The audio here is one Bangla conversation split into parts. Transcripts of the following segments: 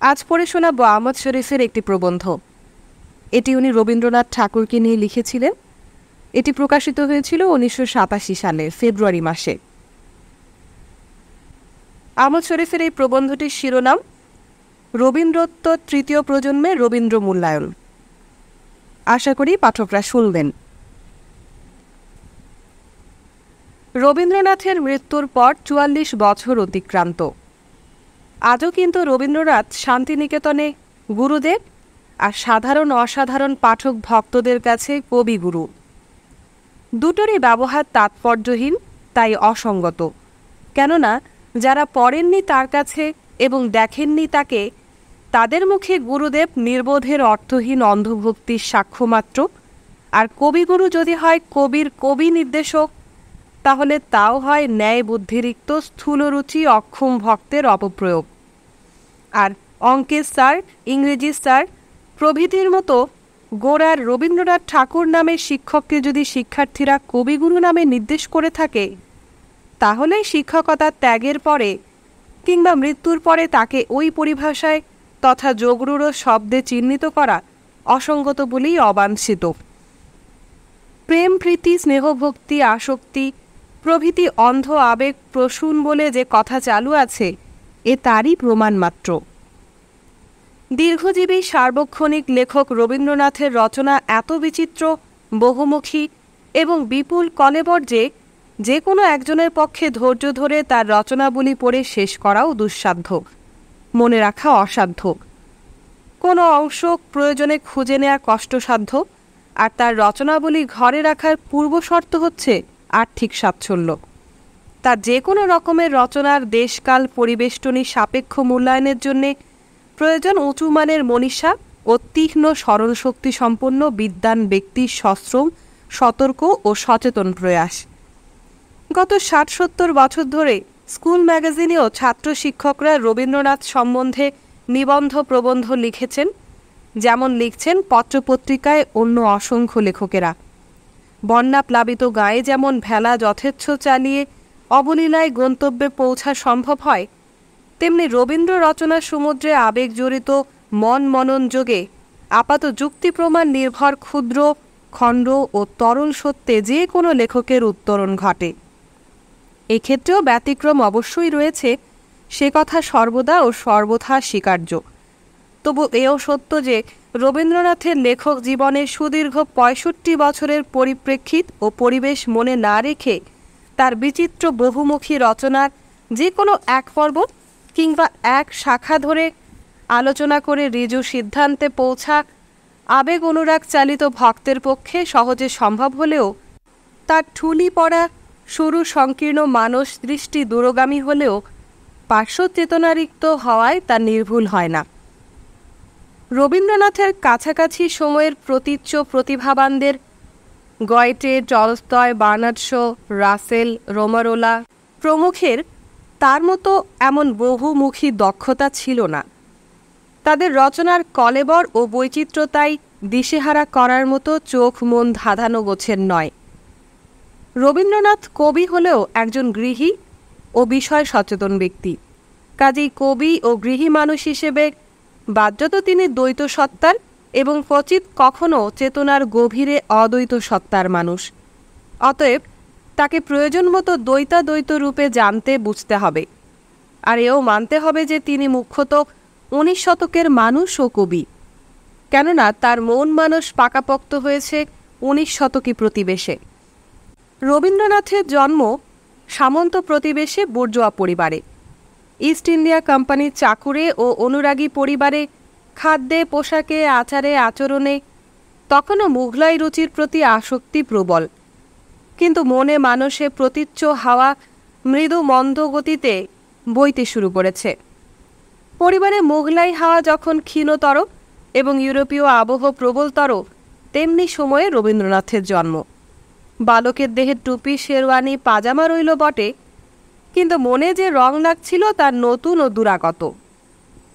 আজ পড়ে শোনাবো আহমদ শরীফের একটি প্রবন্ধ। এটি উনি রবীন্দ্রনাথ ঠাকুরকে নিয়ে লিখেছিলেন। এটি প্রকাশিত হয়েছিল 1987 সালে ফেব্রুয়ারি মাসে। আহমদ শরীফের এই প্রবন্ধটির শিরোনাম রবীন্দ্রোত্তর তৃতীয় প্রজন্মের রবীন্দ্র মূল্যায়ন। আশা করি পাঠকরা শুনবেন। রবীন্দ্রনাথের মৃত্যুর পর 44 বছর অতিক্রান্ত। আজও কিন্তু রবীন্দ্রনাথ শান্তিনিকেতনে গুরুদেব, আর সাধারণ অসাধারণ পাঠক ভক্তদের কাছে কবিগুরু। দুটোরই ব্যবহার তাৎপর্যহীন, তাই অসঙ্গত। কেননা যারা পড়েননি তার কাছে এবং দেখেননি তাকে, তাদের মুখে গুরুদেব নির্বোধের অর্থহীন অন্ধভক্তির সাক্ষ্যমাত্র। আর কবিগুরু যদি হয় কবির কবি নির্দেশক, তাহলে তাও হয় ন্যায় বুদ্ধিরিক্ত স্থূলরুচি অক্ষম ভক্তের অপপ্রয়োগ। আর অঙ্কের স্যার, ইংরেজি স্যার প্রভৃতির মতো গোড়ার রবীন্দ্রনাথ ঠাকুর নামের শিক্ষককে যদি শিক্ষার্থীরা কবিগুরু নামে নির্দেশ করে থাকে, তাহলে শিক্ষকতার ত্যাগের পরে কিংবা মৃত্যুর পরে তাকে ওই পরিভাষায় তথা যোগরূঢ় শব্দে চিহ্নিত করা অসঙ্গত বলেই অবাঞ্ছিত। প্রেম, প্রীতি, স্নেহভক্তি, আসক্তি প্রভৃতি অন্ধ আবেগ প্রসূন বলে যে কথা চালু আছে, এ তারই প্রমাণ মাত্র। দীর্ঘজীবী সার্বক্ষণিক লেখক রবীন্দ্রনাথের রচনা এত বিচিত্র, বহুমুখী এবং বিপুল কলেবর যে কোনো একজনের পক্ষে ধৈর্য ধরে তার রচনাবলী পড়ে শেষ করাও দুঃসাধ্য, মনে রাখা অসাধ্য। কোনো অংশ প্রয়োজনে খুঁজে নেওয়া কষ্টসাধ্য। আর তার রচনাবলী ঘরে রাখার পূর্বশর্ত হচ্ছে আর্থিক স্বাচ্ছল্য। তার যে কোনো রকমের রচনার দেশকাল পরিবেষ্টনী সাপেক্ষ মূল্যায়নের জন্যে প্রয়োজন উঁচু মানের মনীষা ও তীক্ষ্ণ স্মরণশক্তি সম্পন্ন বিদ্বান ব্যক্তির সশ্রম, সতর্ক ও সচেতন প্রয়াস। গত 60-70 বছর ধরে স্কুল ম্যাগাজিনেও ছাত্র শিক্ষকরা রবীন্দ্রনাথ সম্বন্ধে নিবন্ধ প্রবন্ধ লিখেছেন, যেমন লিখছেন পত্রপত্রিকায় অন্য অসংখ্য লেখকেরা। বন্যা প্লাবিত গায়ে যেমন ভেলা যথেচ্ছ চালিয়ে অবলীলায় গন্তব্যে পৌঁছা সম্ভব হয়, তেমনি রবীন্দ্র রচনা সমুদ্রে আবেগ জড়িত মন মনন যোগে আপাত যুক্তি প্রমাণ নির্ভর ক্ষুদ্র খণ্ড ও তরল সত্যে যে কোনো লেখকের উত্তরণ ঘটে। এক্ষেত্রেও ব্যতিক্রম অবশ্যই রয়েছে, সে কথা সর্বদা ও সর্বথা স্বীকার্য। তবু এও সত্য যে রবীন্দ্রনাথের লেখক জীবনের সুদীর্ঘ 65 বছরের পরিপ্রেক্ষিত ও পরিবেশ মনে না রেখে তার বিচিত্র বহুমুখী রচনার যে কোনো এক পর্ব কিংবা এক শাখা ধরে আলোচনা করে ঋজু সিদ্ধান্তে পৌঁছা আবেগ অনুরাগ চালিত ভক্তের পক্ষে সহজে সম্ভব হলেও তার ঠুলি পড়া সরু সংকীর্ণ মানস দৃষ্টি দূরগামী হলেও পার্শ্ব চেতনারিক্ত হওয়ায় তা নির্ভুল হয় না। রবীন্দ্রনাথের কাছাকাছি সময়ের প্রতীচ্য প্রতিভাবানদের Goethe, Tolstoy, Bernard Shaw, Russell, Romain Rolland প্রমুখের তার মতো এমন বহুমুখী দক্ষতা ছিল না। তাদের রচনার কলেবর ও বৈচিত্র্যতাই দিশেহারা করার মতো চোখ মন ধাঁধানো গোছের নয়। রবীন্দ্রনাথ কবি হলেও একজন গৃহী ও বিষয় সচেতন ব্যক্তি। কাজেই কবি ও গৃহী মানুষ হিসেবে বাহ্যত তিনি দ্বৈত সত্তার এবং ক্বচিৎ কখনো চেতনার গভীরে অদ্বৈত সত্তার মানুষ। অতএব তাকে প্রয়োজন মতো দ্বৈতাদ্বৈত রূপে জানতে বুঝতে হবে। আর এও মানতে হবে যে তিনি মুখ্যত 19 শতকের মানুষ ও কবি। কেননা তার মন মানস পাকাপোক্ত হয়েছে 19 শতকী প্রতিবেশে। রবীন্দ্রনাথের জন্ম সামন্ত প্রতিবেশে বুর্জোয়া পরিবারে। ইস্ট ইন্ডিয়া কোম্পানির চাকুরে ও অনুরাগী পরিবারে, খাদ্যে, পোশাকে, আচারে, আচরণে তখনও মুঘলাই রুচির প্রতি আসক্তি প্রবল। কিন্তু মনে মানসে প্রতীচ্য হাওয়া মৃদু মন্দ গতিতে বইতে শুরু করেছে। পরিবারে মুঘলাই হাওয়া যখন ক্ষীণতর এবং ইউরোপীয় আবহ প্রবলতর, তেমনি সময়ে রবীন্দ্রনাথের জন্ম। বালকের দেহে টুপি, শেরওয়ানি, পাজামা রইল বটে, কিন্তু মনে যে রং লাগছিল তার নতুন ও দুরাগত।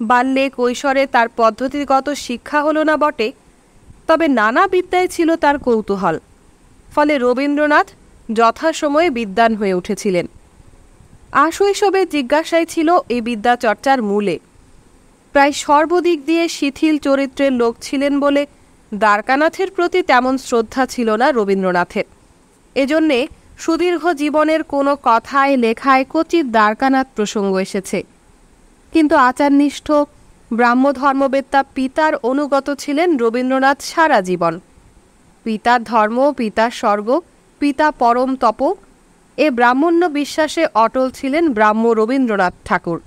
বাল্যে কৈশোরে তার পদ্ধতিগত শিক্ষা হলো না বটে, তবে নানা বিদ্যায় ছিল তার কৌতূহল। ফলে রবীন্দ্রনাথ যথাসময়ে বিদ্বান হয়ে উঠেছিলেন। আশৈশবের জিজ্ঞাসাই ছিল এই বিদ্যা চর্চার মূলে। প্রায় সর্বদিক দিয়ে শিথিল চরিত্রের লোক ছিলেন বলে দ্বারকানাথের প্রতি তেমন শ্রদ্ধা ছিল না রবীন্দ্রনাথের। এজন্যে সুদীর্ঘ জীবনের কোনো কথায় লেখায় ক্বচিৎ দ্বারকানাথ প্রসঙ্গ এসেছে। কিন্তু আচারনিষ্ঠ ব্রাহ্মধর্মবেত্তা পিতার অনুগত ছিলেন রবীন্দ্রনাথ সারা জীবন। পিতার ধর্ম, পিতার স্বর্গ, পিতা পরম তপ এ ব্রাহ্মণ্য বিশ্বাসে অটল ছিলেন ব্রাহ্ম রবীন্দ্রনাথ ঠাকুর।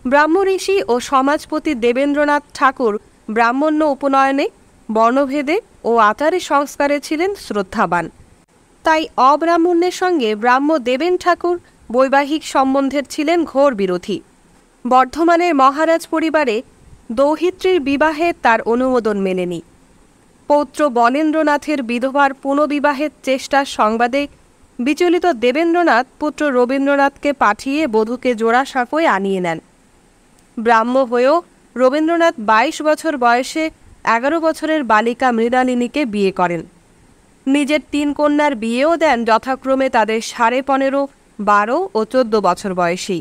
ব্রাহ্ম ঋষি ও সমাজপতি দেবেন্দ্রনাথ ঠাকুর ব্রাহ্মণ্য উপনয়নে, বর্ণভেদে ও আচারে সংস্কারে ছিলেন শ্রদ্ধাবান। তাই অব্রাহ্মণ্যের সঙ্গে ব্রাহ্ম দেবেন ঠাকুর বৈবাহিক সম্বন্ধের ছিলেন ঘোর বিরোধী। বর্ধমানের মহারাজ পরিবারে দৌহিত্রীর বিবাহে তার অনুমোদন মেলেনি। পৌত্র বনেন্দ্রনাথের বিধবার পুনঃবিবাহের চেষ্টার সংবাদে বিচলিত দেবেন্দ্রনাথ পুত্র রবীন্দ্রনাথকে পাঠিয়ে বধূকে জোড়াসাঁকোয় আনিয়ে নেন। ব্রাহ্ম হয়েও রবীন্দ্রনাথ 22 বছর বয়সে 11 বছরের বালিকা মৃণালিনীকে বিয়ে করেন। নিজের 3 কন্যার বিয়েও দেন যথাক্রমে তাদের 15.5, 12 ও 14 বছর বয়সী।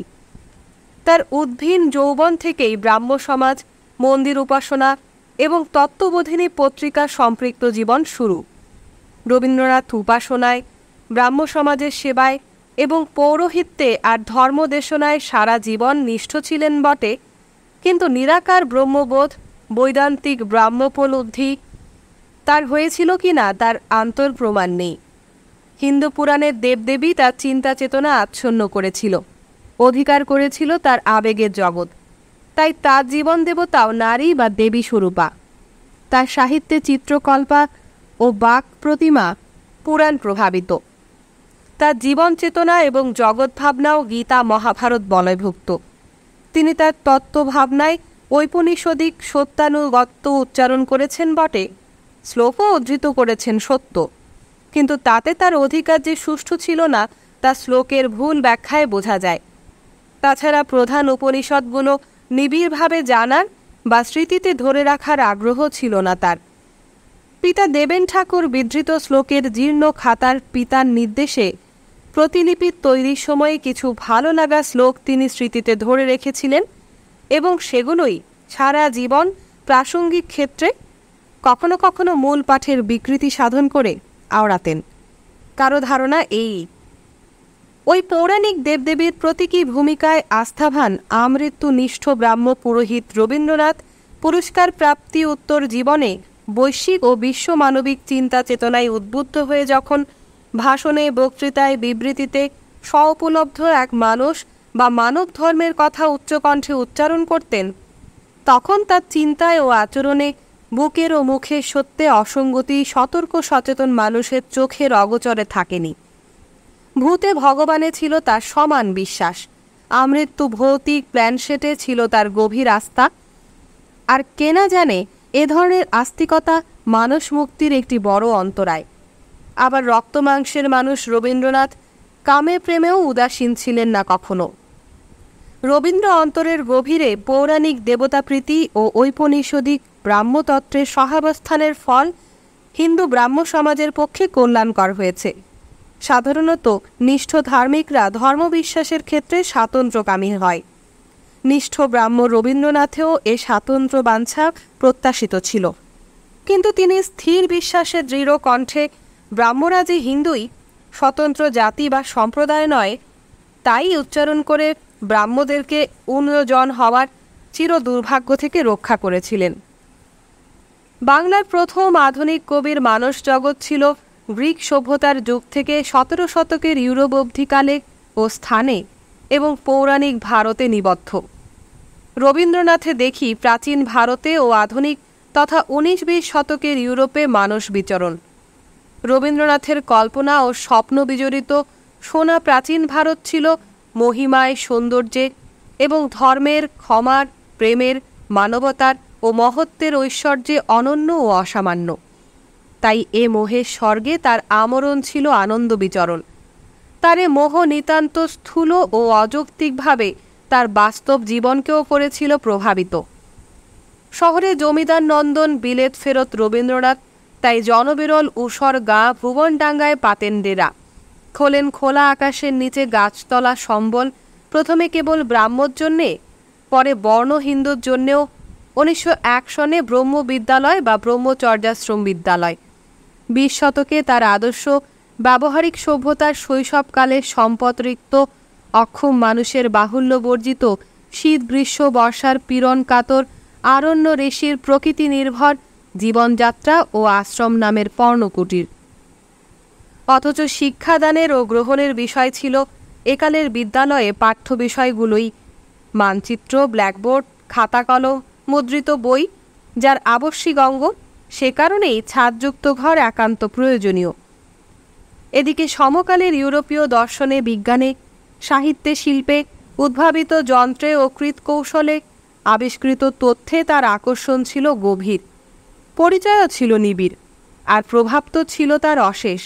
তার উদ্ভিন যৌবন থেকেই ব্রাহ্ম সমাজ, মন্দির উপাসনা এবং তত্ত্ববোধিনী পত্রিকা সম্পৃক্ত জীবন শুরু। রবীন্দ্রনাথ উপাসনায়, ব্রাহ্ম সমাজের সেবায় এবং পৌরোহিত্যে আর ধর্মদেশনায় সারা জীবন নিষ্ঠ ছিলেন বটে, কিন্তু নিরাকার ব্রহ্মবোধ, বৈদান্তিক ব্রাহ্মোপলব্ধি তার হয়েছিল কিনা তার আন্তর্প্রমাণ নেই। হিন্দু পুরাণের দেবদেবী তার চিন্তা চেতনা আচ্ছন্ন করেছিল, অধিকার করেছিল তার আবেগের জগৎ। তাই তার জীবন দেবতাও নারী বা দেবী স্বরূপা। তার সাহিত্যে চিত্রকল্পা ও বাক প্রতিমা পুরাণ প্রভাবিত। তার জীবন চেতনা এবং জগৎ ভাবনাও গীতা মহাভারত বলয়ভুক্ত। তিনি তার তত্ত্বভাবনায় ঔপনিষদিক সত্যানুগত্য উচ্চারণ করেছেন বটে, শ্লোকও উদ্ধৃত করেছেন সত্য, কিন্তু তাতে তার অধিকার যে সুষ্ঠু ছিল না তা শ্লোকের ভুল ব্যাখ্যায় বোঝা যায়। তাছাড়া প্রধান উপনিষদগুলো নিবিড়ভাবে জানার বা স্মৃতিতে ধরে রাখার আগ্রহ ছিল না তার। পিতা দেবেন ঠাকুর বিধৃত শ্লোকের জীর্ণ খাতার পিতার নির্দেশে প্রতিলিপি তৈরির সময় কিছু ভালো লাগা শ্লোক তিনি স্মৃতিতে ধরে রেখেছিলেন এবং সেগুলোই সারা জীবন প্রাসঙ্গিক ক্ষেত্রে কখনো কখনো মূল পাঠের বিকৃতি সাধন করে আওড়াতেন। কারো ধারণা এই, ওই পৌরাণিক দেবদেবীর প্রতীকী ভূমিকায় আস্থাভান আমৃত্যুনিষ্ঠ ব্রাহ্ম পুরোহিত রবীন্দ্রনাথ পুরস্কার প্রাপ্তি উত্তর জীবনে বৈশ্বিক ও বিশ্বমানবিক চিন্তা চেতনায় উদ্বুদ্ধ হয়ে যখন ভাষণে, বক্তৃতায়, বিবৃতিতে স্ব-উপলব্ধ এক মানুষ বা মানব ধর্মের কথা উচ্চকণ্ঠে উচ্চারণ করতেন, তখন তার চিন্তায় ও আচরণে বুকের ও মুখে সত্যে অসঙ্গতি সতর্ক সচেতন মানুষের চোখের অগোচরে থাকেনি। ভূতে ভগবানে ছিল তার সমান বিশ্বাস, আমৃত্যু ভৌতিক প্ল্যানশেটে ছিল তার গভীর আস্থা। আর কেনা জানে এ ধরনের আস্তিকতা মানস মুক্তির একটি বড় অন্তরায়। আবার রক্তমাংসের মানুষ রবীন্দ্রনাথ কামে প্রেমেও উদাসীন ছিলেন না কখনো। রবীন্দ্র অন্তরের গভীরে পৌরাণিক দেবতাপ্রীতি ও ঔপনিষদিক ব্রাহ্মতত্ত্বের সহাবস্থানের ফল হিন্দু ব্রাহ্ম সমাজের পক্ষে কল্যাণকর হয়েছে। সাধারণত নিষ্ঠ ধার্মিকরা ধর্মবিশ্বাসের ক্ষেত্রে স্বাতন্ত্র্যকামী হয়। নিষ্ঠ ব্রাহ্ম রবীন্দ্রনাথেও এ স্বাতন্ত্র্য বাঞ্ছা প্রত্যাশিত ছিল, কিন্তু তিনি স্থির বিশ্বাসে দৃঢ় কণ্ঠে ব্রাহ্মরা যে হিন্দুই, স্বতন্ত্র জাতি বা সম্প্রদায় নয়, তাই উচ্চারণ করে ব্রাহ্মদেরকে উন্নয়ন হওয়ার চির দুর্ভাগ্য থেকে রক্ষা করেছিলেন। বাংলার প্রথম আধুনিক কবির মানস জগৎ ছিল গ্রিক সভ্যতার যুগ থেকে 17 শতকের ইউরোপ অবধিকালে ও স্থানে এবং পৌরাণিক ভারতে নিবদ্ধ। রবীন্দ্রনাথে দেখি প্রাচীন ভারতে ও আধুনিক তথা 19-20 শতকের ইউরোপে মানস বিচরণ। রবীন্দ্রনাথের কল্পনা ও স্বপ্ন বিজড়িত সোনা প্রাচীন ভারত ছিল মহিমায়, সৌন্দর্যে এবং ধর্মের, ক্ষমার, প্রেমের, মানবতার ও মহত্বের ঐশ্বর্যে অনন্য ও অসামান্য। তাই এ মোহের স্বর্গে তার আমরণ ছিল আনন্দ বিচরণ। তার এ মোহ নিতান্ত স্থূল ও অযৌক্তিকভাবে তার বাস্তব জীবনকেও করেছিল প্রভাবিত। শহরে জমিদার নন্দন বিলেত ফেরত রবীন্দ্রনাথ তাই জনবিরল ঊষর গা ভুবনডাঙ্গায় পাতেন ডেরা, খোলেন খোলা আকাশের নিচে গাছতলা সম্বল, প্রথমে কেবল ব্রাহ্মর জন্যে, পরে বর্ণ হিন্দুর জন্যেও 1901 সনে ব্রহ্মবিদ্যালয় বা ব্রহ্মচর্যাশ্রম বিদ্যালয়। 20 শতকে তার আদর্শ ব্যবহারিক সভ্যতার শৈশবকালে সম্পদরিক্ত অক্ষম মানুষের বাহুল্য বর্জিত শীত গ্রীষ্ম বর্ষার পীড়ন কাতর আরণ্য ঋষির প্রকৃতি নির্ভর জীবনযাত্রা ও আশ্রম নামের পর্ণকুটির। অথচ শিক্ষাদানের ও গ্রহণের বিষয় ছিল একালের বিদ্যালয়ে পাঠ্য বিষয়গুলোই মানচিত্র, ব্ল্যাকবোর্ড, খাতা কলম, মুদ্রিত বই, যার আবশ্যিক অঙ্গ। সে কারণেই ছাদযুক্ত ঘর একান্ত প্রয়োজনীয়। এদিকে সমকালের ইউরোপীয় দর্শনে, বিজ্ঞানে, সাহিত্যে, শিল্পে, উদ্ভাবিত যন্ত্রে ও কৃৎকৌশলে, আবিষ্কৃত তথ্যে তার আকর্ষণ ছিল গভীর, পরিচয়ও ছিল নিবিড়, আর প্রভাব তো ছিল তার অশেষ।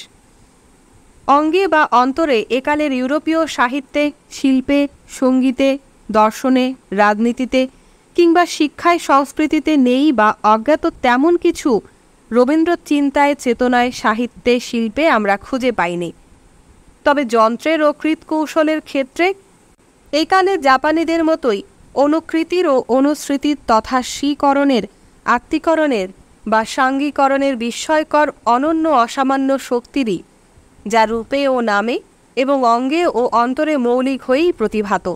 অঙ্গে বা অন্তরে একালের ইউরোপীয় সাহিত্যে, শিল্পে, সঙ্গীতে, দর্শনে, রাজনীতিতে কিংবা শিক্ষায়, সংস্কৃতিতে নেই বা অজ্ঞাত তেমন কিছু রবীন্দ্র চিন্তায়, চেতনায়, সাহিত্যে, শিল্পে আমরা খুঁজে পাইনি। তবে যন্ত্রের ও কৃৎকৌশলের ক্ষেত্রে এই কালের জাপানিদের মতোই অনুকৃতির ও অনুস্মৃতির তথা স্বীকরণের, আত্মীকরণের বা সাঙ্গীকরণের বিস্ময়কর অনন্য অসামান্য শক্তিরই, যা রূপে ও নামে এবং অঙ্গে ও অন্তরে মৌলিক হয়েই প্রতিভাত,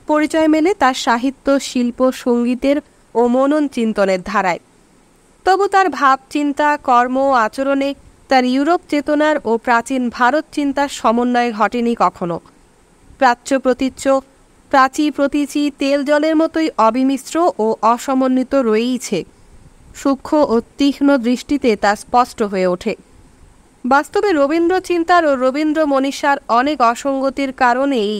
পরিচয় মেলে তার সাহিত্য, শিল্প, সঙ্গীতের ও মনন চিন্তনের ধারায়। তবু তার ভাব, চিন্তা, কর্ম ও আচরণে তার ইউরোপ চেতনার ও প্রাচীন ভারত চিন্তার সমন্বয় ঘটেনি কখনো। প্রাচ্য প্রতীচ্য, প্রাচী প্রতীচী তেল জলের মতোই অবিমিশ্র ও অসমন্বিত রয়েইছে। সূক্ষ্ম ও তীক্ষ্ণ দৃষ্টিতে তা স্পষ্ট হয়ে ওঠে। বাস্তবে রবীন্দ্র চিন্তার ও রবীন্দ্র মনীষার অনেক অসঙ্গতির কারণেই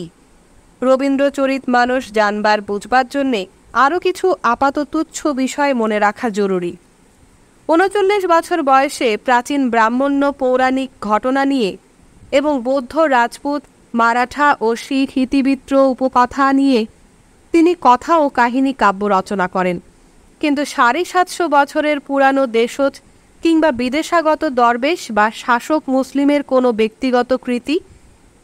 রবীন্দ্রচরিত মানুষ জানবার, বুঝবার জন্যে আরও কিছু আপাত তুচ্ছ বিষয় মনে রাখা জরুরি। 39 বছর বয়সে প্রাচীন ব্রাহ্মণ্য পৌরাণিক ঘটনা নিয়ে এবং বৌদ্ধ, রাজপুত, মারাঠা ও শিখ ইতিবৃত্ত উপকথা নিয়ে তিনি কথা ও কাহিনী কাব্য রচনা করেন। কিন্তু 750 বছরের পুরানো দেশজ কিংবা বিদেশাগত দরবেশ বা শাসক মুসলিমের কোনো ব্যক্তিগত কৃতি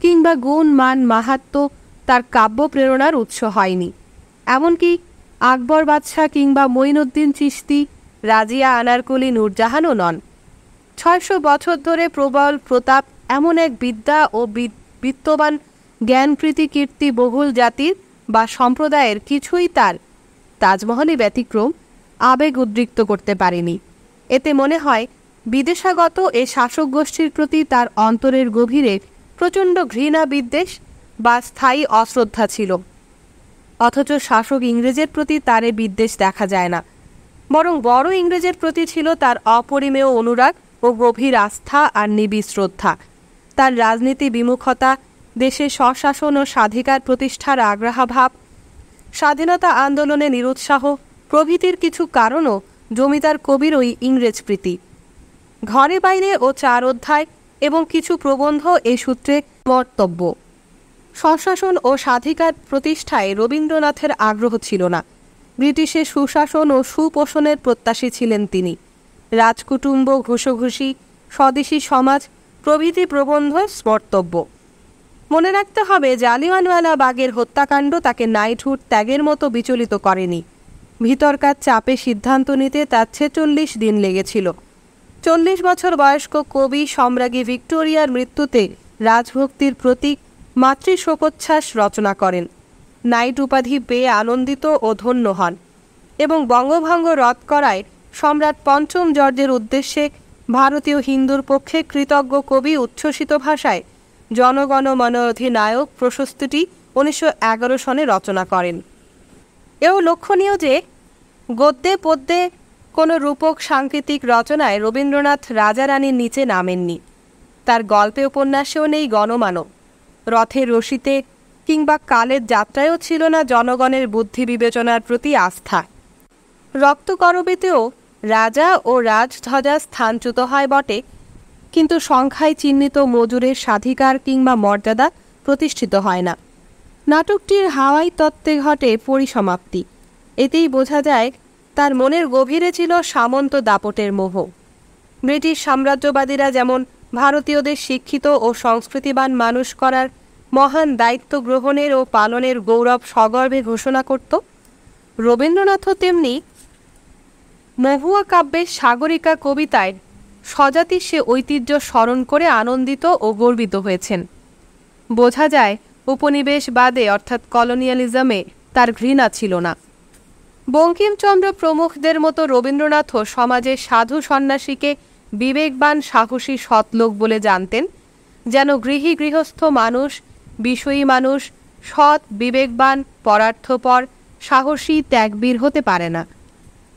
কিংবা গুণ, মান, মাহাত্ম্য তার কাব্য প্রেরণার উৎস হয়নি। এমনকি আকবর বাদশাহ কিংবা মঈনুদ্দিন চিশতি, রাজিয়া আনারকুলি নূরজাহানও নন। 600 বছর ধরে প্রবল প্রতাপ এমন এক বিদ্যা ও বিত্তবান জ্ঞানপ্রীতি কীর্তি বহুল জাতির বা সম্প্রদায়ের কিছুই তার তাজমহলই ব্যতিক্রম আবেগ উদ্রিক্ত করতে পারেনি। এতে মনে হয় বিদেশাগত এ শাসক গোষ্ঠীর প্রতি তার অন্তরের গভীরে প্রচণ্ড ঘৃণা, বিদ্বেষ বা স্থায়ী অশ্রদ্ধা ছিল। অথচ শাসক ইংরেজের প্রতি তার এ বিদ্বেষ দেখা যায় না, বরং বড় ইংরেজের প্রতি ছিল তার অপরিমেয় অনুরাগ ও গভীর আস্থা আর নিবিড় শ্রদ্ধা। তার রাজনীতি বিমুখতা, দেশে স্বশাসন ও স্বাধিকার প্রতিষ্ঠার আগ্রহাভাব, স্বাধীনতা আন্দোলনে নিরুৎসাহ প্রভৃতির কিছু কারণও জমিদার কবির ওই ইংরেজ প্রীতি। ঘরে বাইরে ও 4 অধ্যায় এবং কিছু প্রবন্ধ এ সূত্রে বক্তব্য। স্বশাসন ও স্বাধিকার প্রতিষ্ঠায় রবীন্দ্রনাথের আগ্রহ ছিল না। ব্রিটিশের সুশাসন ও সুপোষণের প্রত্যাশী ছিলেন তিনি। রাজকুটুম্ব, ঘুষোঘুষি, স্বদেশী সমাজ প্রভৃতি প্রবন্ধ স্মর্তব্য। মনে রাখতে হবে, জালিয়ানওয়ালা বাগের হত্যাকাণ্ড তাকে নাইটহুড ত্যাগের মতো বিচলিত করেনি। ভিতরকার চাপে সিদ্ধান্ত নিতে তার 46 দিন লেগেছিল। 40 বছর বয়স্ক কবি সম্রাজ্ঞী ভিক্টোরিয়ার মৃত্যুতে রাজভক্তির প্রতীক মাতৃশোকোচ্ছ্বাস রচনা করেন। নাইট উপাধি পেয়ে আনন্দিত ও ধন্য হন এবং বঙ্গভঙ্গ রদ করায় সম্রাট পঞ্চম জর্জের উদ্দেশ্যে ভারতীয় হিন্দুর পক্ষে কৃতজ্ঞ কবি উচ্ছ্বসিত ভাষায় জনগণ মন অধিনায়ক প্রশস্তিটি 1911 সনে রচনা করেন। এও লক্ষণীয় যে গদ্যে পদ্যে কোনো রূপক সাংকেতিক রচনায় রবীন্দ্রনাথ রাজারানীর নিচে নামেননি। তার গল্পে উপন্যাসেও নেই গণমানব, রথের রশিতে কিংবা কালের যাত্রায়ও ছিল না জনগণের বুদ্ধি বিবেচনার প্রতি আস্থা। রক্তকরবেতেও রাজা ও রাজধ্বজা স্থানচ্যুত হয় বটে, কিন্তু সংখ্যায় চিহ্নিত মজুরের স্বাধিকার কিংবা মর্যাদা প্রতিষ্ঠিত হয় না। নাটকটির হাওয়াই তত্ত্বে ঘটে পরিসমাপ্তি। এতেই বোঝা যায় তার মনের গভীরে ছিল সামন্ত দাপটের মোহ। ব্রিটিশ সাম্রাজ্যবাদীরা যেমন ভারতীয়দের শিক্ষিত ও সংস্কৃতিবান মানুষ করার মহান দায়িত্ব গ্রহণের ও পালনের গৌরব সগর্বে ঘোষণা করত, রবীন্দ্রনাথও তেমনি মহুয়া কাব্যের সাগরিকা কবিতায় স্বজাতি সে ঐতিহ্য স্মরণ করে আনন্দিত ও গর্বিত হয়েছেন। বোঝা যায় উপনিবেশবাদে অর্থাৎ কলোনিয়ালিজমে তার ঘৃণা ছিল না। বঙ্কিমচন্দ্র প্রমুখদের মতো রবীন্দ্রনাথও সমাজের সাধু সন্ন্যাসীকে বিবেকবান সাহসী সৎলোক বলে জানতেন, যেন গৃহী গৃহস্থ মানুষ, বিষয়ী মানুষ সৎ, বিবেকবান, পরার্থপর, সাহসী, ত্যাগবীর হতে পারে না।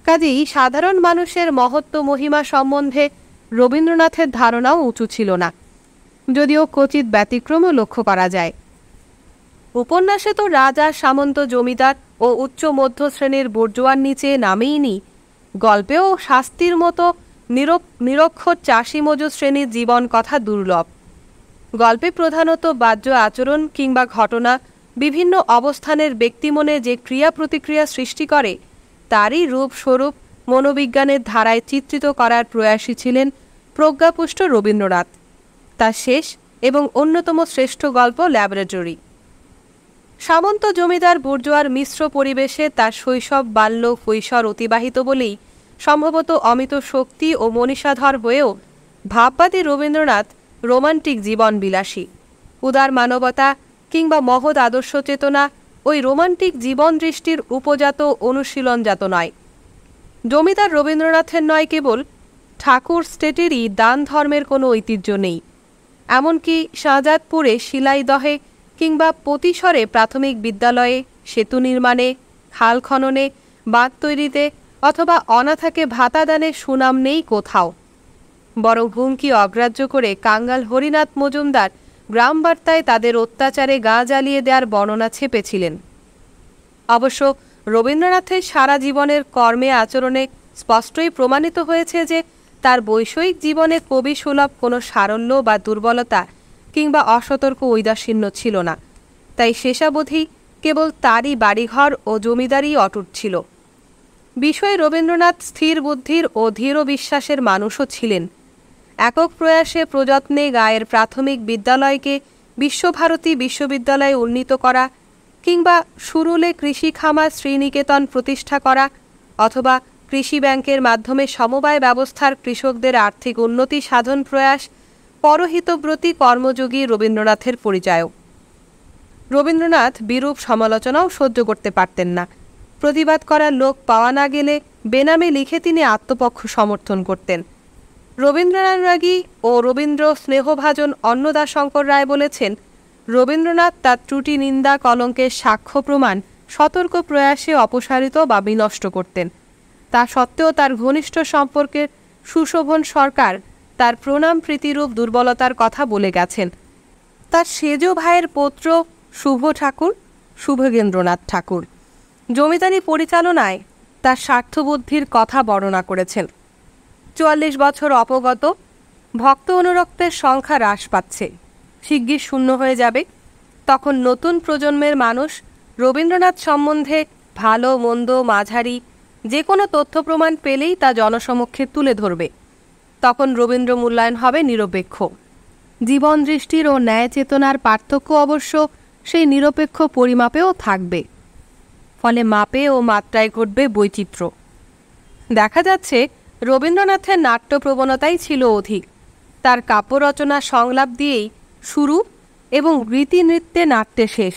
কাজেই সাধারণ মানুষের মহত্ব মহিমা সম্বন্ধে রবীন্দ্রনাথের ধারণাও উঁচু ছিল না, যদিও কচিত ব্যতিক্রমও লক্ষ্য করা যায়। উপন্যাসে তো রাজা, সামন্ত, জমিদার ও উচ্চ মধ্য শ্রেণীর বুর্জোয়ার নিচে নামেইনি। গল্পেও শাস্তির মতো নিরক্ষর চাষি মজুর শ্রেণীর জীবন কথা দুর্লভ। গল্পে প্রধানত বাহ্য আচরণ কিংবা ঘটনা বিভিন্ন অবস্থানের ব্যক্তিমনে যে ক্রিয়া প্রতিক্রিয়া সৃষ্টি করে তারই রূপস্বরূপ মনোবিজ্ঞানের ধারায় চিত্রিত করার প্রয়াসী ছিলেন প্রজ্ঞাপুষ্ট রবীন্দ্রনাথ। তার শেষ এবং অন্যতম শ্রেষ্ঠ গল্প ল্যাবরেটরি। সামন্ত, জমিদার, বুর্জোয়ার মিশ্র পরিবেশে তার শৈশব, বাল্য, কৈশোর অতিবাহিত বলেই সম্ভবত অমিত শক্তি ও মনীষাধর হয়েও ভাববাদী রবীন্দ্রনাথ রোমান্টিক জীবন বিলাসী। উদার মানবতা কিংবা মহৎ আদর্শ চেতনা ওই রোমান্টিক জীবন দৃষ্টির উপজাত অনুশীলনজাত নয়। জমিদার রবীন্দ্রনাথের নয় কেবল, ঠাকুর স্টেটেরই দান ধর্মের কোনো ঐতিহ্য নেই। এমনকি শাহজাদপুরে শিলাইদহে কিংবা পতিশরে প্রাথমিক বিদ্যালয়ে, সেতু নির্মাণে, খাল খননে, বাঁধ তৈরিতে অথবা অনাথাকে ভাতা দানে সুনাম নেই কোথাও। বরং হুমকি অগ্রাহ্য করে কাঙ্গাল হরিনাথ মজুমদার গ্রাম বার্তায় তাদের অত্যাচারে গা জ্বালিয়ে দেওয়ার বর্ণনা ছেপেছিলেন। অবশ্য রবীন্দ্রনাথের সারা জীবনের কর্মে আচরণে স্পষ্টই প্রমাণিত হয়েছে যে তার বৈষয়িক জীবনে কবি সুলভ কোনো সারল্য বা দুর্বলতা কিংবা অসতর্ক ঔদাসীন্য ছিল না। তাই শেষাবধি কেবল তারই বাড়িঘর ও জমিদারি অটুট ছিল। বিষয়ে রবীন্দ্রনাথ স্থির বুদ্ধির ও দৃঢ় বিশ্বাসের মানুষও ছিলেন। একক প্রয়াসে প্রযত্নে গায়ের প্রাথমিক বিদ্যালয়কে বিশ্বভারতী বিশ্ববিদ্যালয়ে উন্নীত করা কিংবা সুরুলে কৃষি খামার শ্রীনিকেতন প্রতিষ্ঠা করা অথবা কৃষি ব্যাংকের মাধ্যমে সমবায় ব্যবস্থার কৃষকদের আর্থিক উন্নতি সাধন প্রয়াস পরহিতব্রতী কর্মযোগী রবীন্দ্রনাথের পরিচয়। রবীন্দ্রনাথ বিরূপ সমালোচনাও সহ্য করতে পারতেন না। প্রতিবাদ করার লোক পাওয়া না গেলে বেনামে লিখে তিনি আত্মপক্ষ সমর্থন করতেন। রবীন্দ্রানুরাগী ও রবীন্দ্র স্নেহভাজন অন্নদাশঙ্কর রায় বলেছেন, রবীন্দ্রনাথ তার ত্রুটি, নিন্দা, কলঙ্কের সাক্ষ্য প্রমাণ সতর্ক প্রয়াসে অপসারিত বা বিনষ্ট করতেন। তা সত্ত্বেও তার ঘনিষ্ঠ সম্পর্কের সুশোভন সরকার তার প্রণাম প্রীতিরূপ দুর্বলতার কথা বলে গেছেন। তার সেজ ভাইয়ের পৌত্র শুভ ঠাকুর, শুভগেন্দ্রনাথ ঠাকুর, জমিদারি পরিচালনায় তার স্বার্থবুদ্ধির কথা বর্ণনা করেছেন। ৪৪ বছর অপগত, ভক্ত অনুরক্তের সংখ্যা হ্রাস পাচ্ছে, শিগগির শূন্য হয়ে যাবে। তখন নতুন প্রজন্মের মানুষ রবীন্দ্রনাথ সম্বন্ধে ভালো মন্দ মাঝারি যে কোনো তথ্য প্রমাণ পেলেই তা জনসমক্ষে তুলে ধরবে। তখন রবীন্দ্র মূল্যায়ন হবে নিরপেক্ষ। জীবন দৃষ্টির ও ন্যায় চেতনার পার্থক্য অবশ্য সেই নিরপেক্ষ পরিমাপেও থাকবে। ফলে মাপে ও মাত্রায় ঘটবে বৈচিত্র্য। দেখা যাচ্ছে রবীন্দ্রনাথের নাট্য প্রবণতাই ছিল অধিক। তার কাব্য রচনা সংলাপ দিয়েই শুরু এবং রীতিনৃত্যে নাট্যে শেষ।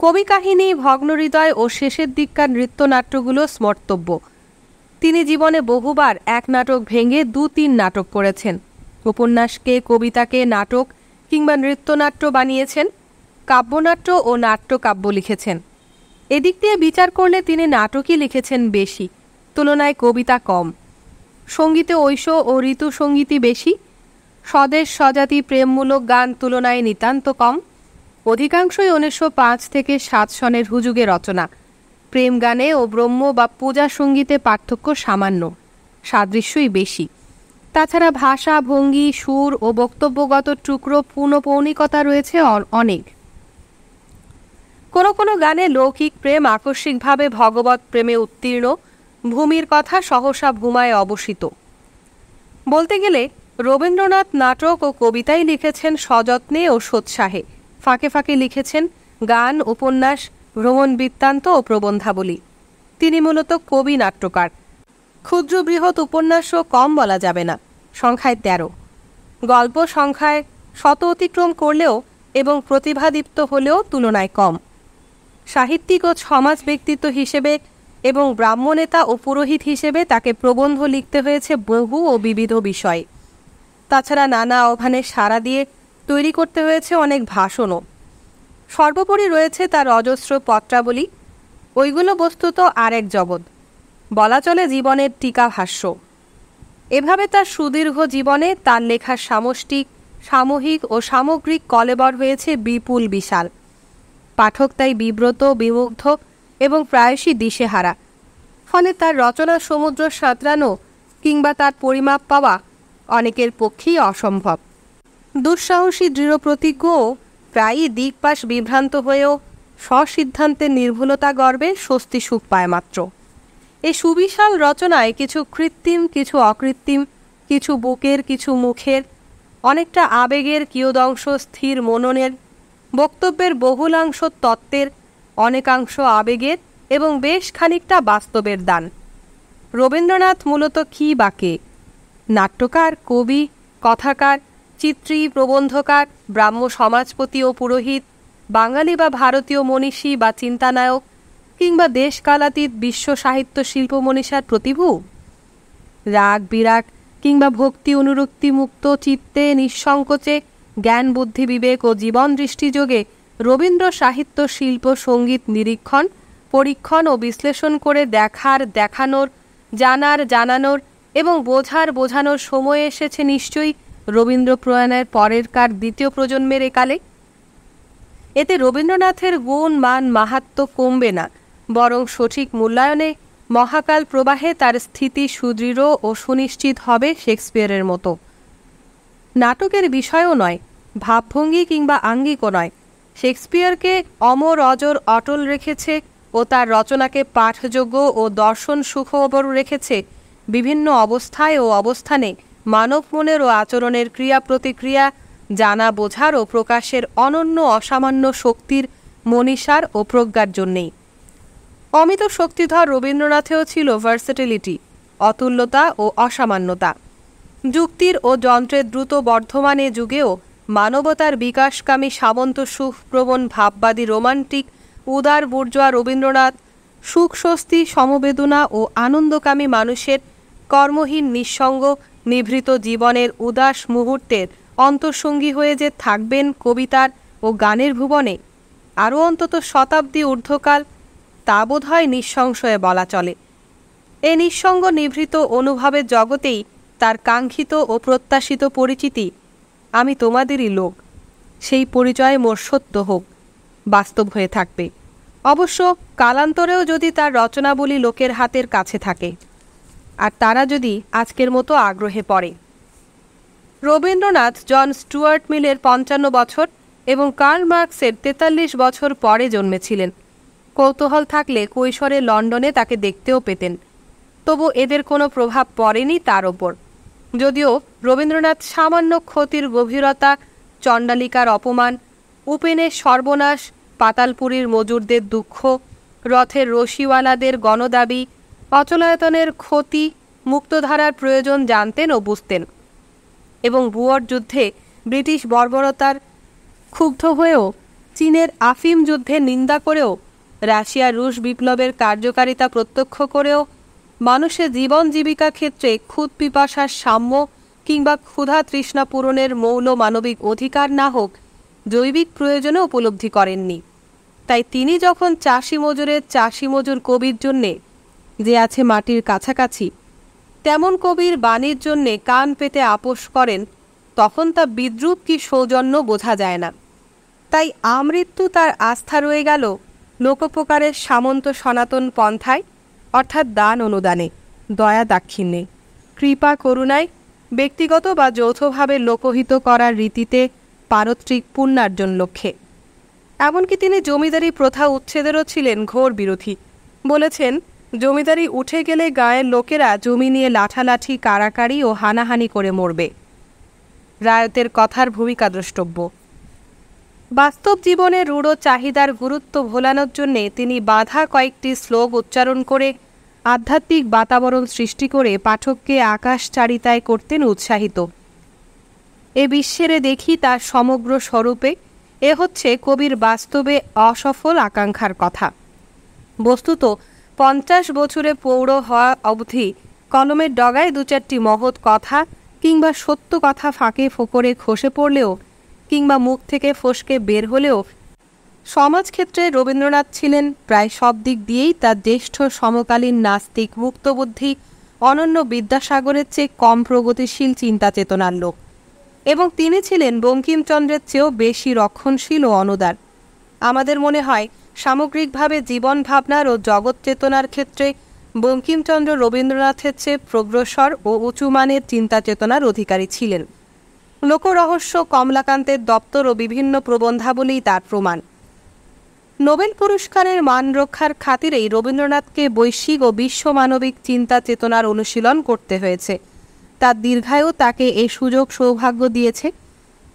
কবি কাহিনী, ভগ্নহৃদয় ও শেষের দিককার নৃত্যনাট্যগুলো স্মর্তব্য। তিনি জীবনে বহুবার এক নাটক ভেঙে ২-৩ নাটক করেছেন। উপন্যাসকে, কবিতাকে নাটক কিংবা নৃত্যনাট্য বানিয়েছেন, কাব্যনাট্য ও নাট্যকাব্য লিখেছেন। এদিক দিয়ে বিচার করলে তিনি নাটকই লিখেছেন বেশি, তুলনায় কবিতা কম। সঙ্গীতে ঐশ ও ঋতু সঙ্গীতই বেশি। স্বদেশ স্বজাতি প্রেমমূলক গান তুলনায় নিতান্ত কম। অধিকাংশই ১৯০৫ থেকে ৭ সনের হুজুগে রচনা। প্রেম গানে ও ব্রহ্ম বা পূজা সঙ্গীতে পার্থক্য সামান্য, সাদৃশ্যই বেশি। তাছাড়া ভাষা, ভঙ্গি, সুর ও বক্তব্যগত টুকরো পৌনপৌনিকতা রয়েছে অনেক। কোনো কোনো গানে লৌকিক প্রেম আকস্মিকভাবে ভগবৎ প্রেমে উত্তীর্ণ, ভূমির কথা সহসা ভূমায় অবসিত। বলতে গেলে রবীন্দ্রনাথ নাটক ও কবিতাই লিখেছেন সযত্নে ও সোৎসাহে, ফাঁকে ফাঁকে লিখেছেন গান, উপন্যাস, ভ্রমণ বৃত্তান্ত ও প্রবন্ধাবলী। তিনি মূলত কবি নাট্যকার। ক্ষুদ্র বৃহৎ উপন্যাসও কম বলা যাবে না, সংখ্যায় 13। গল্প সংখ্যায় শত অতিক্রম করলেও এবং প্রতিভাদীপ্ত হলেও তুলনায় কম। সাহিত্যিক ও সমাজ ব্যক্তিত্ব হিসেবে এবং ব্রাহ্মনেতা ও পুরোহিত হিসেবে তাকে প্রবন্ধ লিখতে হয়েছে বহু ও বিবিধ বিষয়ে। তাছাড়া নানা আহ্বানে সাড়া দিয়ে তৈরি করতে হয়েছে অনেক ভাষণও। সর্বোপরি রয়েছে তার অজস্র পত্রাবলী, ওইগুলো বস্তুত আরেক জগৎ, বলা চলে জীবনের টিকাভাষ্য। এভাবে তার সুদীর্ঘ জীবনে তার লেখার সামষ্টিক, সামূহিক ও সামগ্রিক কলেবর হয়েছে বিপুল বিশাল। পাঠক তাই বিব্রত, বিমুগ্ধ এবং প্রায়শই দিশেহারা। ফলে তার রচনা সমুদ্র সাঁতরানো কিংবা তার পরিমাপ পাওয়া অনেকের পক্ষেই অসম্ভব। দুঃসাহসী দৃঢ়প্রতিজ্ঞও প্রায়ই দিকপাশ বিভ্রান্ত হয়েও স্বসিদ্ধান্তের নির্ভুলতা গর্বে স্বস্তি সুখ পায় মাত্র। এই সুবিশাল রচনায় কিছু কৃত্রিম, কিছু অকৃত্রিম, কিছু বুকের, কিছু মুখের, অনেকটা আবেগের, কিয়দংশ স্থির মননের, বক্তব্যের বহুলাংশ তত্ত্বের, অনেকাংশ আবেগের এবং বেশ খানিকটা বাস্তবের দান। রবীন্দ্রনাথ মূলত কী বা কে? নাট্যকার, কবি, কথাকার, চিত্রী, প্রবন্ধকার, ব্রাহ্ম সমাজপতি ও পুরোহিত, বাঙালি বা ভারতীয় মনীষী বা চিন্তানায়ক, কিংবা দেশকালাতীত বিশ্ব সাহিত্য শিল্প মনীষার প্রতিভু? রাগ বিরাগ কিংবা ভক্তি অনুরক্তি মুক্ত চিত্তে নিঃসংকোচে জ্ঞান বুদ্ধি বিবেক ও জীবন দৃষ্টিযোগে রবীন্দ্র সাহিত্য শিল্প সঙ্গীত নিরীক্ষণ, পরীক্ষণ ও বিশ্লেষণ করে দেখার, দেখানোর, জানার, জানানোর এবং বোঝার, বোঝানোর সময় এসেছে নিশ্চয়ই রবীন্দ্র প্রয়াণের পরেরকার দ্বিতীয় প্রজন্মের একালে। এতে রবীন্দ্রনাথের গুণ মান মাহাত্ম্য কমবে না, বরং সঠিক মূল্যায়নে মহাকাল প্রবাহে তার স্থিতি সুদৃঢ় ও সুনিশ্চিত হবে শেক্সপিয়ারের মতো। নাটকের বিষয়ও নয়, ভাবভঙ্গি কিংবা আঙ্গিকও নয়, শেক্সপিয়ারকে অমর অজর অটল রেখেছে ও তার রচনাকে পাঠযোগ্য ও দর্শন সুখবর রেখেছে বিভিন্ন অবস্থায় ও অবস্থানে মানব মনের ও আচরণের ক্রিয়া প্রতিক্রিয়া জানা, বোঝার ও প্রকাশের অনন্য অসামান্য শক্তির, মনীষার ও প্রজ্ঞার জন্যেই। অমিত শক্তিধর রবীন্দ্রনাথেও ছিল ভার্সেটিলিটি, অতুল্যতা ও অসামান্যতা। যুক্তির ও যন্ত্রের দ্রুত বর্ধমানে যুগেও মানবতার বিকাশকামী সামন্ত সুখপ্রবণ ভাববাদী রোমান্টিক উদার বুর্জোয়া রবীন্দ্রনাথ সুখ স্বস্তি সমবেদনা ও আনন্দকামী মানুষের কর্মহীন নিঃসঙ্গ নিভৃত জীবনের উদাস মুহূর্তের অন্তঃসঙ্গী হয়ে যে থাকবেন কবিতার ও গানের ভুবনে আরও অন্তত শতাব্দী ঊর্ধ্বকাল, তা বোধ হয় নিঃসংশয়ে বলা চলে। এ নিঃসঙ্গ নিভৃত অনুভবের জগতেই তার কাঙ্ক্ষিত ও প্রত্যাশিত পরিচিতি আমি তোমাদেরই লোক, সেই পরিচয় মোর সত্য হোক, বাস্তব হয়ে থাকবে। অবশ্য কালান্তরেও যদি তার রচনাবলী লোকের হাতের কাছে থাকে, আর তারা যদি আজকের মতো আগ্রহে পড়ে। রবীন্দ্রনাথ জন স্টুয়ার্ট মিলের 55 বছর এবং কার্ল মার্কসের 43 বছর পরে জন্মেছিলেন। কৌতূহল থাকলে কৈশোরে লন্ডনে তাকে দেখতেও পেতেন। তবু এদের কোনো প্রভাব পড়েনি তার ওপর। যদিও রবীন্দ্রনাথ সামান্য ক্ষতির গভীরতা, চণ্ডালিকার অপমান, উপেনের সর্বনাশ, পাতালপুরীর মজুরদের দুঃখ, রথের রশিওয়ালাদের গণদাবি, অচলায়তনের ক্ষতি, মুক্তধারার প্রয়োজন জানতেন ও বুঝতেন এবং বুয়র যুদ্ধে ব্রিটিশ বর্বরতার ক্ষুব্ধ হয়েও, চীনের আফিম যুদ্ধের নিন্দা করেও, রাশিয়ার রুশ বিপ্লবের কার্যকারিতা প্রত্যক্ষ করেও মানুষের জীবন জীবিকা ক্ষেত্রে ক্ষুধ পিপাসার সাম্য কিংবা ক্ষুধা তৃষ্ণা পূরণের মৌল মানবিক অধিকার না হোক জৈবিক প্রয়োজনে উপলব্ধি করেননি। তাই তিনি যখন চাষি মজুরের চাষি মজুর কবির জন্যে যে আছে মাটির কাছাকাছি তেমন কবির বাণীর জন্যে কান পেতে আপোষ করেন, তখন তা বিদ্রূপ কি সৌজন্য বোঝা যায় না। তাই আমৃত্যু তার আস্থা রয়ে গেল লোকোপকারের সামন্ত সনাতন পন্থায়, অর্থাৎ দান অনুদানে, দয়া দাক্ষিণ্যে, কৃপা করুণায়, ব্যক্তিগত বা যৌথভাবে লোকহিত করার রীতিতে পারত্রিক পুণ্যার্জন লক্ষ্যে। এমনকি তিনি জমিদারি প্রথা উচ্ছেদেরও ছিলেন ঘোর বিরোধী। বলেছেন, জমিদারি উঠে গেলে গাঁয়ের লোকেরা জমি নিয়ে লাঠালাঠি, কাড়াকাড়ি ও হানাহানি করে মরবে। রায়তের কথার ভূমিকা দ্রষ্টব্য। বাস্তব জীবনের রূঢ় চাহিদার গুরুত্ব ভোলানোর জন্যে তিনি বাঁধা কয়েকটি শ্লোক উচ্চারণ করে আধ্যাত্মিক বাতাবরণ সৃষ্টি করে পাঠককে আকাশচারিতায় করতেন উৎসাহিত। এ বিশ্বেরে দেখি তার সমগ্র স্বরূপে, এ হচ্ছে কবির বাস্তবে অসফল আকাঙ্ক্ষার কথা। বস্তুত 50 বছরে পৌঢ় হওয়া অবধি কলমের ডগায় দু চারটি মহৎ কথা কিংবা সত্য কথা ফাঁকে ফোকরে খসে পড়লেও কিংবা মুখ থেকে ফসকে বের হলেও সমাজক্ষেত্রে রবীন্দ্রনাথ ছিলেন প্রায় সব দিক দিয়েই তার জ্যেষ্ঠ সমকালীন নাস্তিক মুক্তবুদ্ধি অনন্য বিদ্যাসাগরের চেয়ে কম প্রগতিশীল চিন্তা চেতনার লোক, এবং তিনি ছিলেন বঙ্কিমচন্দ্রের চেয়েও বেশি রক্ষণশীল ও অনুদার। আমাদের মনে হয় সামগ্রিকভাবে জীবন ভাবনার ও জগৎ চেতনার ক্ষেত্রে বঙ্কিমচন্দ্র রবীন্দ্রনাথের চেয়ে প্রগ্রসর ও উঁচুমানের চিন্তা চেতনার অধিকারী ছিলেন। লোকরহস্য, কমলাকান্তের দপ্তর ও বিভিন্ন প্রবন্ধাবলী তার প্রমাণ। নোবেল পুরস্কারের মান রক্ষার খাতিরেই রবীন্দ্রনাথকে বৈশ্বিক ও বিশ্বমানবিক চিন্তা চেতনার অনুশীলন করতে হয়েছে। তার দীর্ঘায়ু তাকে এই সুযোগ সৌভাগ্য দিয়েছে।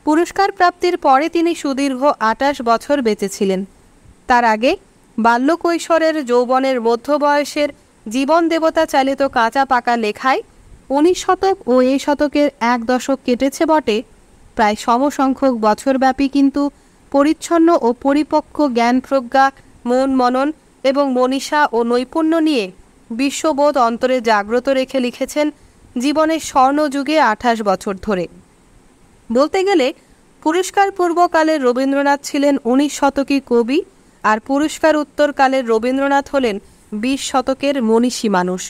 পুরস্কার প্রাপ্তির পরে তিনি সুদীর্ঘ 28 বছর বেঁচে ছিলেন। তার আগে বাল্যকৈশোরের যৌবনের মধ্যবয়সের জীবন দেবতা চালিত কাঁচা পাকা লেখায় 19 শতক ও এই শতকের 1 দশক কেটেছে বটে, প্রায় সমসংখ্যক বছরব্যাপী কিন্তু পরিচ্ছন্ন ও পরিপক্ক জ্ঞান প্রজ্ঞা, মন মনন এবং মনীষা ও নৈপুণ্য নিয়ে বিশ্ববোধ অন্তরে জাগ্রত রেখে লিখেছেন জীবনের স্বর্ণযুগে 28 বছর ধরে। বলতে গেলে পুরস্কার পূর্বকালের রবীন্দ্রনাথ ছিলেন 19 শতকী কবি, আর পুরস্কার উত্তরকালের রবীন্দ্রনাথ হলেন 20 শতকের মনীষী মানুষ।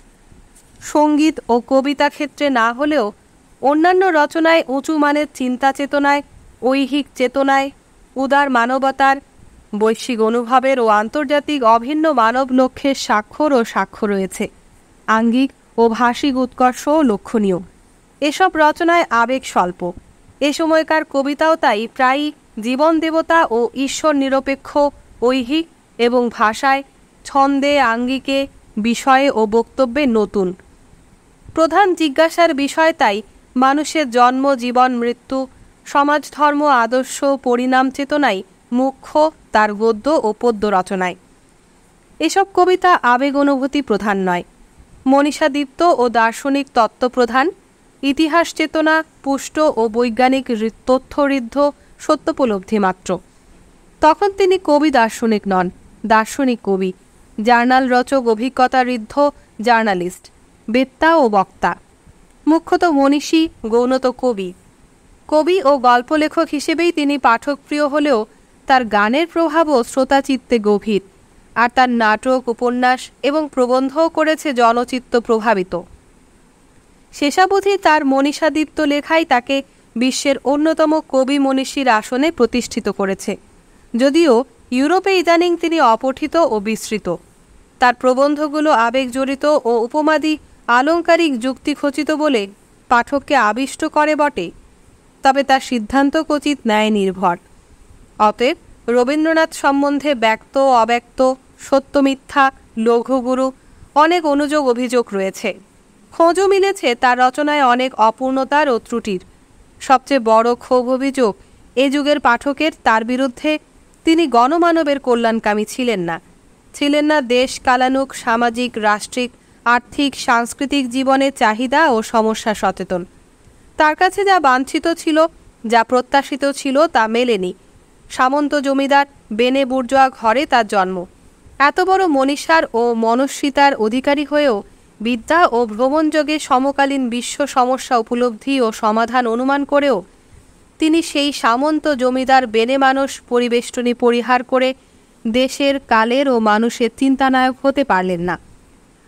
সঙ্গীত ও কবিতা ক্ষেত্রে না হলেও অন্যান্য রচনায় উঁচু মানের চিন্তা চেতনায়, ঐহিক চেতনায়, উদার মানবতার, বৈশ্বিক অনুভবের ও আন্তর্জাতিক অভিন্ন মানব লক্ষ্যের সাক্ষ্য রয়েছে। আঙ্গিক ও ভাষিক উৎকর্ষও লক্ষণীয়। এসব রচনায় আবেগ স্বল্প। এ সময়কার কবিতাও তাই প্রায়ই জীবন দেবতা ও ঈশ্বর নিরপেক্ষ, ঐহিক এবং ভাষায়, ছন্দে, আঙ্গিকে, বিষয়ে ও বক্তব্যে নতুন। প্রধান জিজ্ঞাসার বিষয় তাই মানুষের জন্ম, জীবন, মৃত্যু, সমাজ, ধর্ম, আদর্শ, পরিণাম চেতনাই মুখ্য তার গদ্য ও পদ্য রচনায়। এসব কবিতা আবেগ অনুভূতি প্রধান নয়, মনীষাদীপ্ত ও দার্শনিক তত্ত্বপ্রধান, ইতিহাস চেতনা পুষ্ট ও বৈজ্ঞানিক তথ্যঋদ্ধ সত্যোপলব্ধি মাত্র। তখন তিনি কবি দার্শনিক নন, দার্শনিক কবি, জার্নাল রচক, অভিজ্ঞতা ঋদ্ধ জার্নালিস্ট, বেত্তা ও বক্তা, মুখ্যত মনীষী, গৌণত কবি। কবি ও গল্প লেখক হিসেবেই তিনি পাঠকপ্রিয় হলেও তার গানের প্রভাবও শ্রোতাচিত্তে গভীর, আর তার নাটক, উপন্যাস এবং প্রবন্ধও করেছে জনচিত্ত প্রভাবিত। শেষাবধি তার মনীষাদীপ্ত লেখাই তাকে বিশ্বের অন্যতম কবি মনীষীর আসনে প্রতিষ্ঠিত করেছে, যদিও ইউরোপে ইদানিং তিনি অপঠিত ও বিস্মৃত। তার প্রবন্ধগুলো আবেগজড়িত ও উপমাদি আলংকারিক যুক্তিখচিত বলে পাঠককে আবিষ্ট করে বটে, তবে তার সিদ্ধান্ত কচিত ন্যায় নির্ভর। অতএব রবীন্দ্রনাথ সম্বন্ধে ব্যক্ত, অব্যক্ত, সত্য মিথ্যা, লঘুগুরু অনেক অনুযোগ অভিযোগ রয়েছে। খোঁজও মিলেছে তার রচনায় অনেক অপূর্ণতার ও ত্রুটির। সবচেয়ে বড় ক্ষোভ অভিযোগ এ যুগের পাঠকের তার বিরুদ্ধে, তিনি গণমানবের কল্যাণকামী ছিলেন না, ছিলেন না দেশ কালানুক সামাজিক, রাষ্ট্রিক, আর্থিক, সাংস্কৃতিক জীবনের চাহিদা ও সমস্যা সচেতন। তার কাছে যা বাঞ্ছিত ছিল, যা প্রত্যাশিত ছিল তা মেলেনি। সামন্ত জমিদার বেনে বুর্জোয়া ঘরে তার জন্ম। এত বড় মনীষার ও মনস্বিতার অধিকারী হয়েও বিদ্যা ও ভ্রমণযোগে সমকালীন বিশ্ব সমস্যা উপলব্ধি ও সমাধান অনুমান করেও তিনি সেই সামন্ত জমিদার বেনে মানুষ পরিবেষ্টনী পরিহার করে দেশের, কালের ও মানুষের চিন্তানায়ক হতে পারলেন না।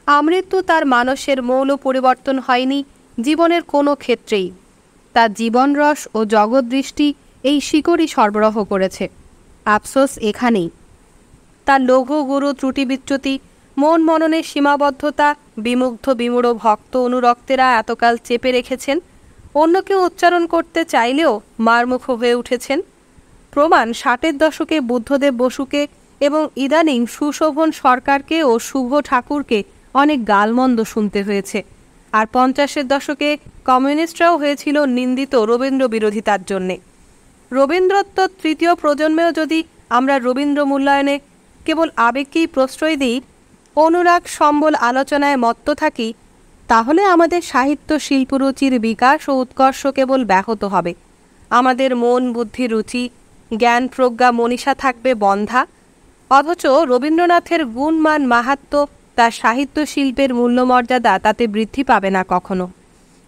আমৃত্যু তার মানসের মৌল পরিবর্তন হয়নি জীবনের কোনো ক্ষেত্রেই। তার জীবনরস ও জগৎদৃষ্টি এই শিকড়ই সরবরাহ করেছে। আফসোস এখানেই। তার লঘু গুরু ত্রুটি বিচ্যুতি, মন মননের সীমাবদ্ধতা বিমুগ্ধ বিমূঢ় ভক্ত অনুরক্তেরা এতকাল চেপে রেখেছেন, অন্য কেউ উচ্চারণ করতে চাইলেও মারমুখ হয়ে উঠেছেন। প্রমাণ 60-এর দশকে বুদ্ধদেব বসুকে এবং ইদানিং সুশোভন সরকারকে ও শুভ ঠাকুরকে অনেক গালমন্দ শুনতে হয়েছে, আর 50-এর দশকে কমিউনিস্টরাও হয়েছিল নিন্দিত রবীন্দ্র বিরোধিতার জন্যে। রবীন্দ্রত্ব তৃতীয় প্রজন্মেও যদি আমরা রবীন্দ্র মূল্যায়নে কেবল আবেগকেই প্রশ্রয় দিই, অনুরাগ সম্বল আলোচনায় মত্ত থাকি, তাহলে আমাদের সাহিত্য শিল্পরুচির বিকাশ ও উৎকর্ষ কেবল ব্যাহত হবে। আমাদের মন, বুদ্ধি, রুচি, জ্ঞান, প্রজ্ঞা, মনীষা থাকবে বন্ধা। অথচ রবীন্দ্রনাথের গুণমান, মাহাত্ম্য, তার সাহিত্য শিল্পের মূল্যমর্যাদা তাতে বৃদ্ধি পাবে না কখনো,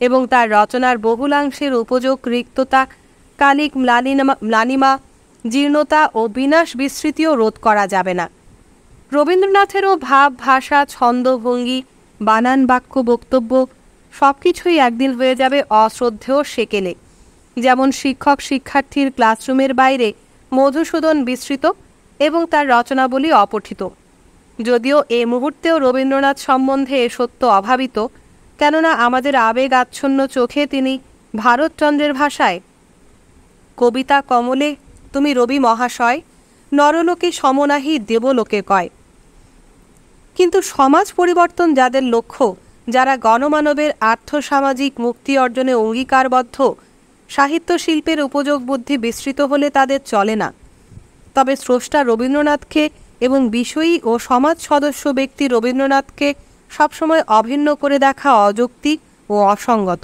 এবং তার রচনার বহুলাংশের উপযোগ রিক্ততা, কালিক ম্লানিমা, জীর্ণতা ও বিনাশ বিস্মৃতিও রোধ করা যাবে না। রবীন্দ্রনাথেরও ভাব, ভাষা, ছন্দ, ভঙ্গি, বানান, বাক্য, বক্তব্য সব কিছুই একদিন হয়ে যাবে অশ্রদ্ধেয় সেকেলে। যেমন শিক্ষক শিক্ষার্থীর ক্লাসরুমের বাইরে মধুসূদন বিস্মৃত এবং তার রচনাবলী অপঠিত। যদিও এ মুহূর্তেও রবীন্দ্রনাথ সম্বন্ধে এ সত্য অভাবিত, কেননা আমাদের আবেগ আচ্ছন্ন চোখে তিনি ভারতচন্দ্রের ভাষায় কবিতা কমলে তুমি রবি মহাশয়, নরলোকে সমনাহি দেবলোকে কয়। কিন্তু সমাজ পরিবর্তন যাদের লক্ষ্য, যারা গণমানবের আর্থসামাজিক মুক্তি অর্জনে অঙ্গীকারবদ্ধ, সাহিত্য শিল্পের উপযোগ বুদ্ধি বিস্তৃত হলে তাদের চলে না। তবে স্রষ্টা রবীন্দ্রনাথকে এবং বিষয়ী ও সমাজ সদস্য ব্যক্তি রবীন্দ্রনাথকে সবসময় অভিন্ন করে দেখা অযৌক্তিক ও অসঙ্গত।